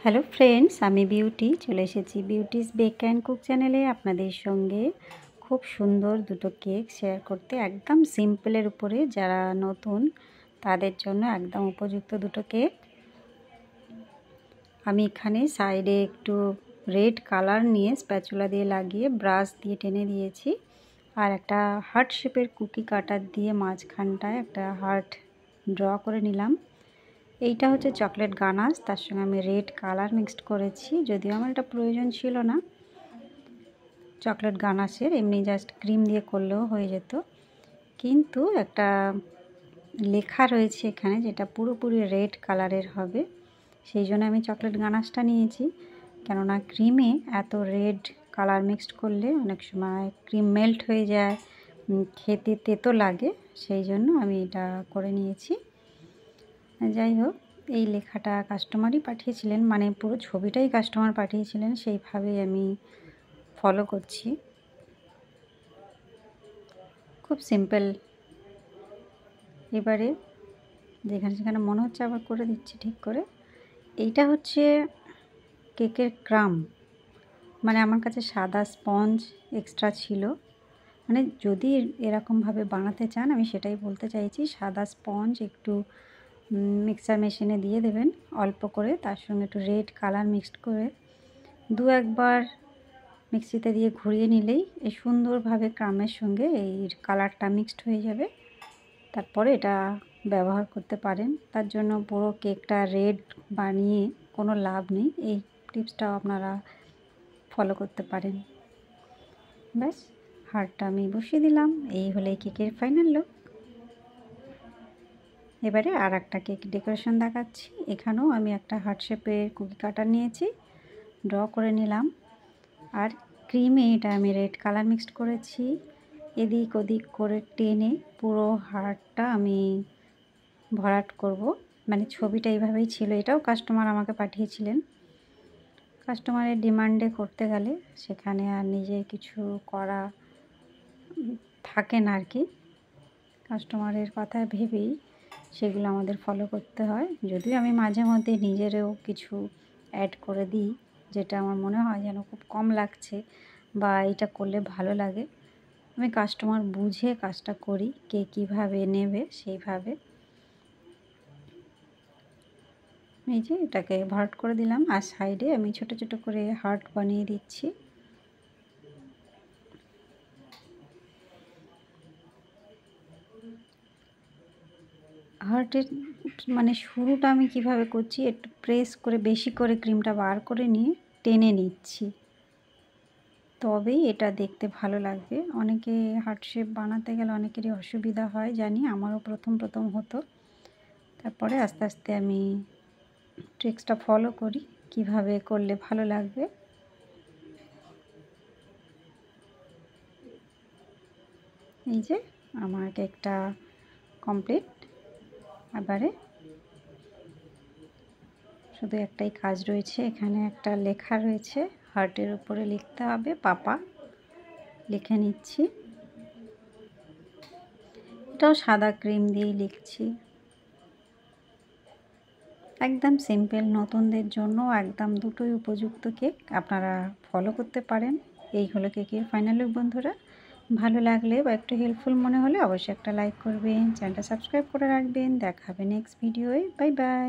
Hello friends, আমি beauty চলে এসেছি বিউটিস বেক অ্যান্ড কুক চ্যানেলে আপনাদের সঙ্গে খুব সুন্দর দুটো কেক শেয়ার করতে। একদম সিম্পলের উপরে যারা নতুন তাদের জন্য একদম উপযুক্ত দুটো কেক। আমি এখানে সাইডে একটু রেড কালার নিয়ে স্প্যাচুলা দিয়ে লাগিয়ে ব্রাশ দিয়ে টেনে দিয়েছি, আর একটা হার্ট শেপের কুকি কাটার দিয়ে মাঝখানটায় একটা হার্ট ড্র করে নিলাম। এইটা হচ্ছে চকলেট গানাশ, তার সঙ্গে আমি রেড কালার মিক্সড করেছি, যদিও আমার এটা প্রয়োজন ছিল না চকলেট গানাশের, এমনি জাস্ট ক্রিম দিয়ে করলেও হয়ে যেত। কিন্তু একটা লেখা রয়েছে এখানে যেটা পুরোপুরি রেড কালারের হবে, সেই জন্য আমি চকলেট গানাশটা নিয়েছি। কেননা ক্রিমে এত রেড কালার মিক্সড করলে অনেক সময় ক্রিম মেল্ট হয়ে যায়, খেতে তেতো লাগে, সেই জন্য আমি এটা করে নিয়েছি। যাই হোক, এই লেখাটা কাস্টমারই পাঠিয়েছিলেন, মানে পুরো ছবিটাই কাস্টমার পাঠিয়েছিলেন, সেইভাবেই আমি ফলো করছি। খুব সিম্পল। এবারে যেখানে যেখানে মনে হচ্ছে আবার করে দিচ্ছি ঠিক করে। এইটা হচ্ছে কেকের ক্রাম, মানে আমার কাছে সাদা স্পঞ্জ এক্সট্রা ছিল, মানে যদি এরকমভাবে বানাতে চান আমি সেটাই বলতে চাইছি। সাদা স্পঞ্জ একটু মিক্সার মেশিনে দিয়ে দেবেন অল্প করে, তার সঙ্গে একটু রেড কালার মিক্সড করে দু একবার মিক্সিতে দিয়ে ঘুরিয়ে নিলেই এই সুন্দরভাবে ক্রামের সঙ্গে এই কালারটা মিক্সড হয়ে যাবে। তারপরে এটা ব্যবহার করতে পারেন। তার জন্য পুরো কেকটা রেড বানিয়ে কোনো লাভ নেই, এই টিপসটাও আপনারা ফলো করতে পারেন। ব্যাস, হার্টটা আমি বসিয়ে দিলাম। এই হলো এই কেকের ফাইনাল লুক। এবারে আর একটা কেক ডেকোরেশন দেখাচ্ছি। এখানেও আমি একটা হার্ট শেপের কুকি কাটার নিয়েছি, ড্র করে নিলাম, আর ক্রিমে এটা আমি রেড কালার মিক্সড করেছি। এদিক ওদিক করে টেনে পুরো হার্টটা আমি ভরাট করব, মানে ছবিটা এইভাবেই ছিল। এটাও কাস্টমার আমাকে পাঠিয়েছিলেন। কাস্টমারের ডিমান্ডে করতে গেলে সেখানে আর নিজে কিছু করা থাকে না আর কি, কাস্টমারের কথা ভেবেই সেগুলো আমাদের ফলো করতে হয়। যদিও আমি মাঝে মধ্যে নিজেরও কিছু অ্যাড করে দিই, যেটা আমার মনে হয় যেন খুব কম লাগছে বা এটা করলে ভালো লাগে। আমি কাস্টমার বুঝে কাজটা করি, কে কীভাবে নেবে সেইভাবে। এই যে এটাকে ভরাট করে দিলাম, আর সাইডে আমি ছোট ছোট করে হার্ট বানিয়ে দিচ্ছি। হার্টের মানে শুরুটা আমি কিভাবে করছি, একটু প্রেস করে বেশি করে ক্রিমটা বার করে নিয়ে টেনে নিচ্ছি, তবেই এটা দেখতে ভালো লাগবে। অনেকে হার্ট শেপ বানাতে গেলে অনেকেরই অসুবিধা হয় জানি, আমারও প্রথম প্রথম হতো। তারপরে আস্তে আস্তে আমি ট্রিক্সটা ফলো করি কিভাবে করলে ভালো লাগবে। এই যে আমার কেকটা কমপ্লিট। এবারে শুধু একটাই কাজ রয়েছে, এখানে একটা লেখা রয়েছে, হার্টের উপরে লিখতে হবে পাপা, লিখে নিচ্ছি। এটাও সাদা ক্রিম দিয়েই লিখছি। একদম সিম্পল, নতুনদের জন্য একদম দুটোই উপযুক্ত কেক, আপনারা ফলো করতে পারেন। এই হলো কেকের ফাইনাল লুক বন্ধুরা। ভালো লাগলে বা একটু হেল্পফুল মনে হলে অবশ্যই একটা লাইক করবেন, চ্যানেলটা সাবস্ক্রাইব করে রাখবেন। দেখা হবে নেক্সট ভিডিওয়ে। Bye bye.